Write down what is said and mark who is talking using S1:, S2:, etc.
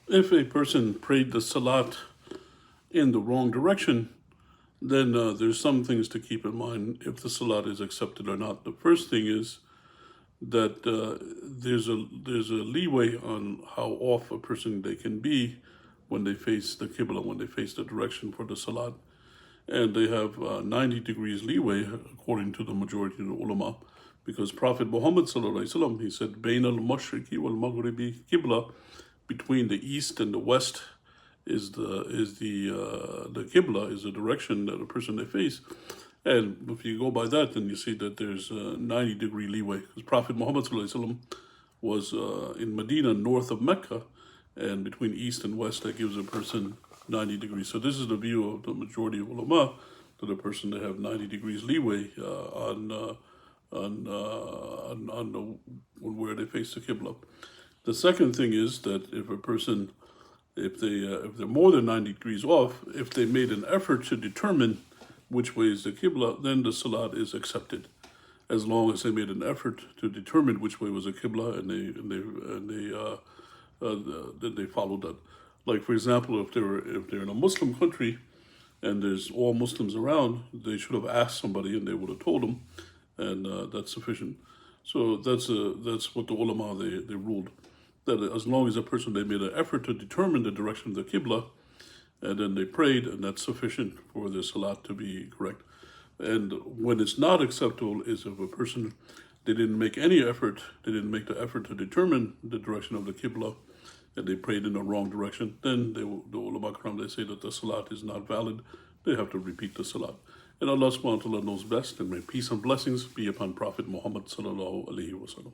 S1: If a person prayed the salat in the wrong direction, then there's some things to keep in mind if the salat is accepted or not. The first thing is that there's a leeway on how off a person they can be when they face the qibla, when they face the direction for the salat. And they have 90 degrees leeway, according to the majority of the ulama, because Prophet Muhammad sallallahu alaihi wasallam, he said, "Bain al-mashriqi wal-maghribi qibla," between the east and the west the qibla, is the direction that a person they face. And if you go by that, then you see that there's 90-degree leeway, because Prophet Muhammad sallallahu alaihi wasallam was in Medina, north of Mecca, and between east and west, that gives a person 90 degrees. So this is the view of the majority of ulama, that a person they have 90 degrees leeway on where they face the qibla. The second thing is that if a person, if they're more than 90 degrees off, if they made an effort to determine which way is the qibla, then the salat is accepted, as long as they made an effort to determine which way was the qibla, and they followed that. Like, for example, if they're in a Muslim country and there's all Muslims around, they should have asked somebody and they would have told them, and that's sufficient. So that's what the ulama they ruled, that as long as a person they made an effort to determine the direction of the qibla, and then they prayed, and that's sufficient for the salat to be correct. And when it's not acceptable is if a person, they didn't make any effort, they didn't make the effort to determine the direction of the qibla, and they prayed in the wrong direction, then the ulama karam, they say that the salat is not valid. They have to repeat the salat. And Allah subhanahu wa ta'ala knows best, and may peace and blessings be upon Prophet Muhammad sallallahu alaihi wasallam.